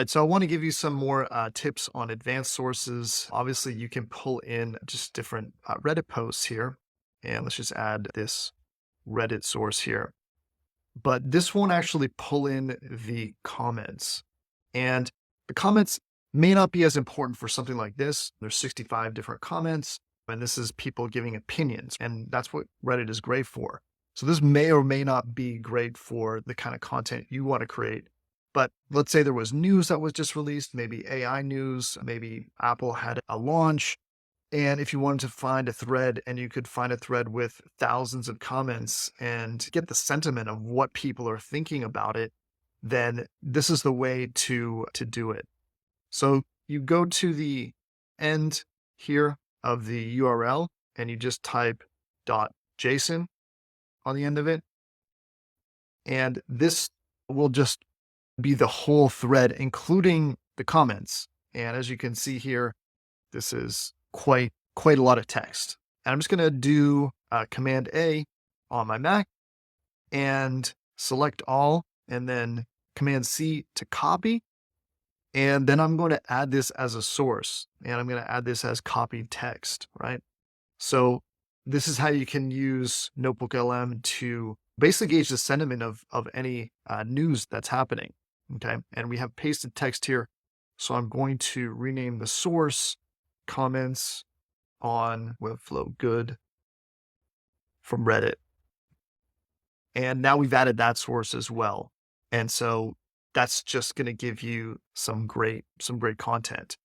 right, so I want to give you some more tips on advanced sources. Obviously, you can pull in just different Reddit posts here, and let's just add this Reddit source here. But this won't actually pull in the comments, and the comments may not be as important for something like this. There's 65 different comments, and this is people giving opinions, and that's what Reddit is great for. So this may or may not be great for the kind of content you want to create. But let's say there was news that was just released, maybe AI news, maybe Apple had a launch. And if you wanted to find a thread and you could find a thread with thousands of comments and get the sentiment of what people are thinking about it, then this is the way to do it. So you go to the end here of the URL and you just type .json on the end of it. And this will just be the whole thread, including the comments. And as you can see here, this is quite a lot of text. And I'm just going to do Command A on my Mac and select all, and then Command C to copy. And then I'm going to add this as a source, and I'm going to add this as copied text, right? So this is how you can use Notebook LM to basically gauge the sentiment of any news that's happening. Okay, and we have pasted text here. So I'm going to rename the source comments on Webflow Good from Reddit. And now we've added that source as well. And so that's just going to give you some great content.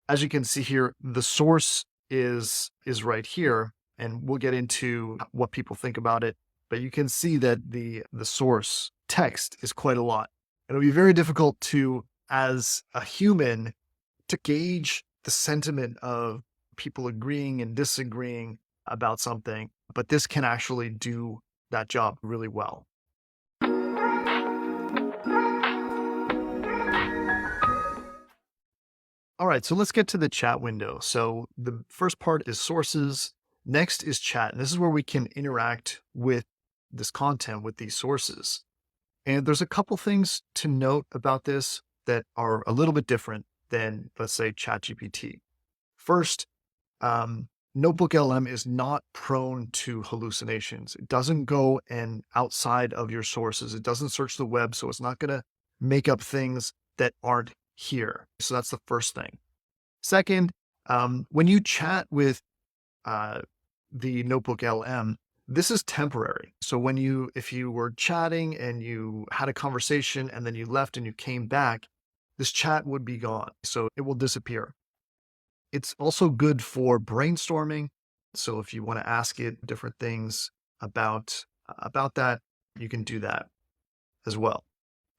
As you can see here, the source is right here, and we'll get into what people think about it. But you can see that the source text is quite a lot. It'll be very difficult to, as a human, to gauge the sentiment of people agreeing and disagreeing about something, but this can actually do that job really well. All right, so let's get to the chat window. So the first part is sources. Next is chat. And this is where we can interact with this content with these sources. And there's a couple things to note about this that are a little bit different than, let's say, ChatGPT. First, Notebook LM is not prone to hallucinations. It doesn't go and outside of your sources. It doesn't search the web, so it's not going to make up things that aren't here. So that's the first thing. Second, when you chat with the Notebook LM, this is temporary. So if you were chatting and you had a conversation and then you left and you came back, this chat would be gone. So it will disappear. It's also good for brainstorming. So if you want to ask it different things about that, you can do that as well.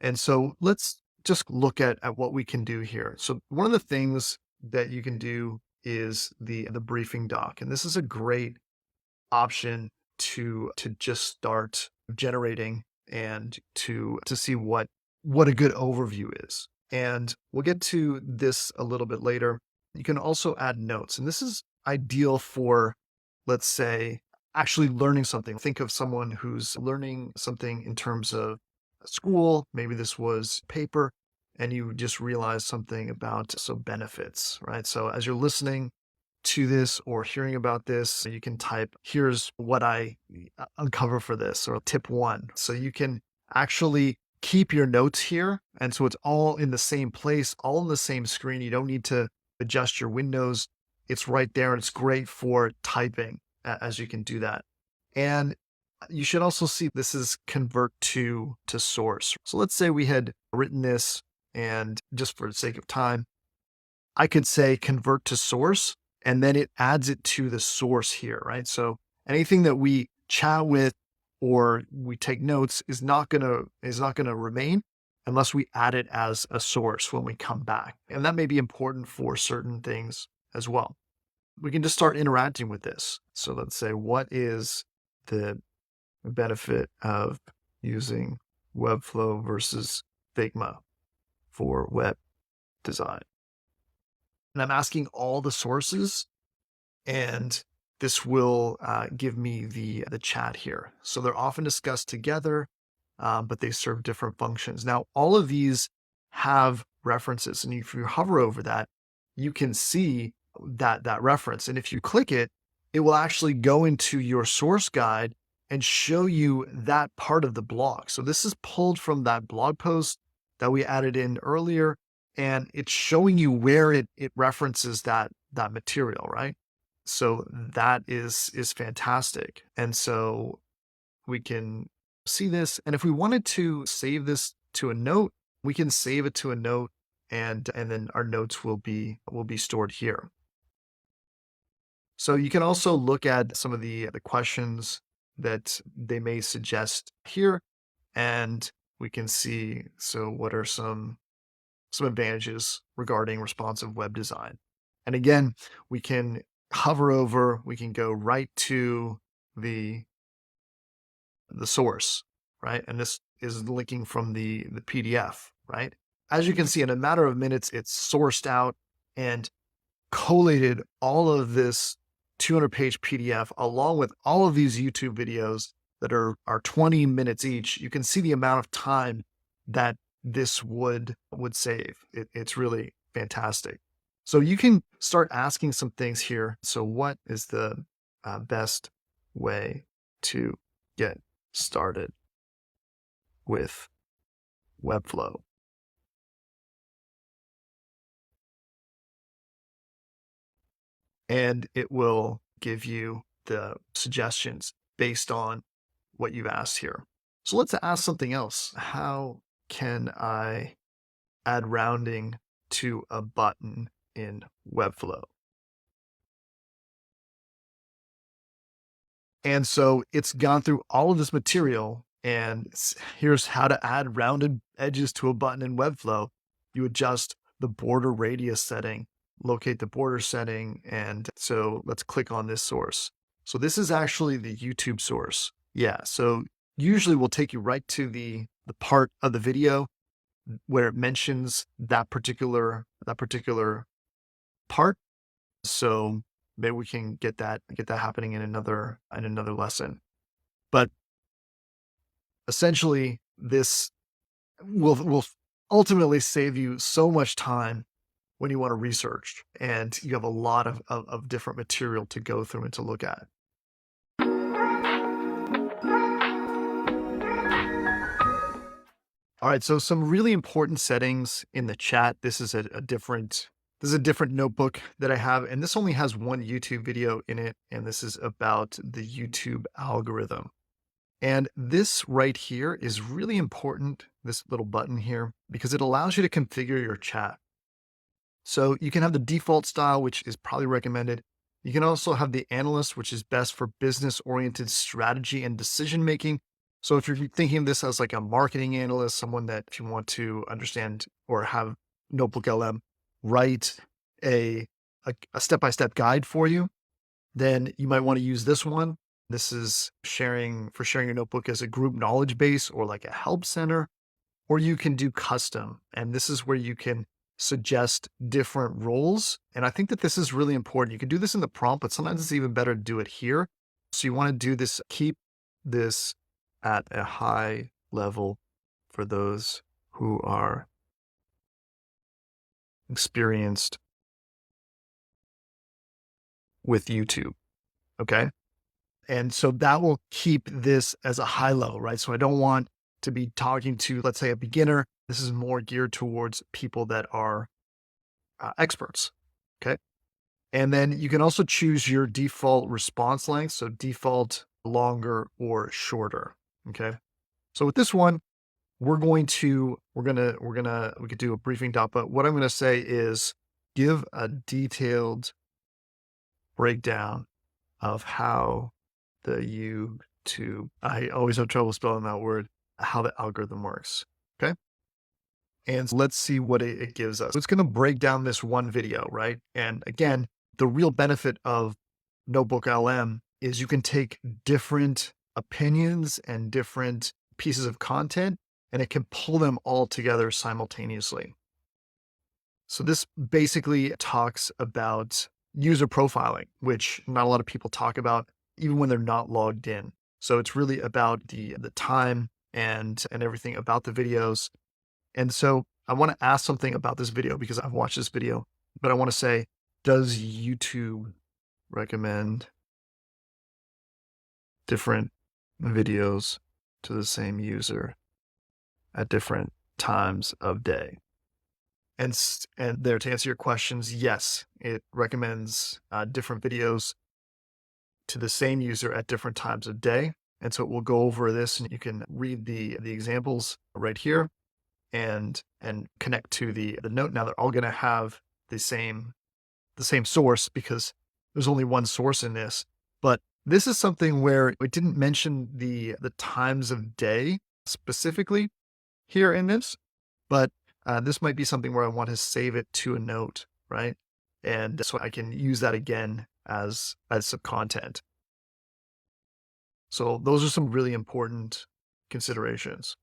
And so let's just look at what we can do here. So one of the things that you can do is the briefing doc. And this is a great option to just start generating and to see what a good overview is. And we'll get to this a little bit later. You can also add notes, and this is ideal for, let's say, actually learning something. Think of someone who's learning something in terms of school. Maybe this was paper, and you just realized something about some benefits, right? So as you're listening to this or hearing about this, you can type, here's what I uncover for this, or tip 1. So you can actually keep your notes here. And so it's all in the same place, all in the same screen. You don't need to adjust your windows. It's right there, and it's great for typing as you can do that. And you should also see this is convert to source. So let's say we had written this, and just for the sake of time, I could say convert to source, and then it adds it to the source here, right? So anything that we chat with or we take notes is not gonna remain unless we add it as a source when we come back. And that may be important for certain things as well. We can just start interacting with this. So let's say, what is the benefit of using Webflow versus Figma for web design? And I'm asking all the sources, and this will give me the chat here. So they're often discussed together, but they serve different functions. Now, all of these have references. And if you hover over that, you can see that reference. And if you click it, it will actually go into your source guide and show you that part of the blog. So this is pulled from that blog post that we added in earlier, and it's showing you where it references that material, right? So that is fantastic. And so we can see this. And if we wanted to save this to a note, we can save it to a note, and then our notes will be stored here. So you can also look at some of the questions that they may suggest here, and we can see, so what are some advantages regarding responsive web design. And again, we can hover over, we can go right to the source, right? And this is linking from the PDF, right? As you can see, in a matter of minutes, it's sourced out and collated all of this 200-page PDF along with all of these YouTube videos that are 20 minutes each. You can see the amount of time that this would save. It's really fantastic. So you can start asking some things here. So what is the best way to get started with Webflow? And it will give you the suggestions based on what you've asked here. So let's ask something else. How can I add rounding to a button in Webflow? And so it's gone through all of this material, and here's how to add rounded edges to a button in Webflow. You adjust the border radius setting, locate the border setting, and so let's click on this source. So this is actually the YouTube source. Yeah, so usually we'll take you right to the part of the video where it mentions that particular part. So maybe we can get that happening in another lesson. But essentially, this will ultimately save you so much time when you want to research, and you have a lot of different material to go through and to look at. All right, so some really important settings in the chat. This is a different notebook that I have, and this only has one YouTube video in it, and this is about the YouTube algorithm. And this right here is really important, this little button here, because it allows you to configure your chat. So you can have the default style, which is probably recommended. You can also have the analyst, which is best for business-oriented strategy and decision-making. So if you're thinking of this as like a marketing analyst, someone that if you want to understand or have Notebook LM write a step-by-step guide for you, then you might want to use this one. This is sharing your notebook as a group knowledge base or like a help center, or you can do custom. And this is where you can suggest different roles. And I think that this is really important. You can do this in the prompt, but sometimes it's even better to do it here. So you want to do this, keep this at a high level for those who are experienced with YouTube. Okay. And so that will keep this as a high level, right? So I don't want to be talking to, let's say, a beginner. This is more geared towards people that are experts. Okay. And then you can also choose your default response length. So default, longer, or shorter. Okay. So with this one, we could do a briefing dot, but what I'm going to say is give a detailed breakdown of how the YouTube, I always have trouble spelling that word, how the algorithm works. Okay. And let's see what it gives us. It's going to break down this one video, right? And again, the real benefit of Notebook LM is you can take different opinions and different pieces of content, and it can pull them all together simultaneously. So this basically talks about user profiling, which not a lot of people talk about even when they're not logged in. So it's really about the time and everything about the videos. And so I want to ask something about this video because I've watched this video, but I want to say, does YouTube recommend different videos to the same user at different times of day? And there, to answer your questions, yes, it recommends different videos to the same user at different times of day. And so it will go over this, and you can read the examples right here and connect to the note. Now they're all going to have the same source because there's only one source in this. But this is something where it didn't mention the times of day specifically here in this, but this might be something where I want to save it to a note, right? And so I can use that again as some content. So those are some really important considerations.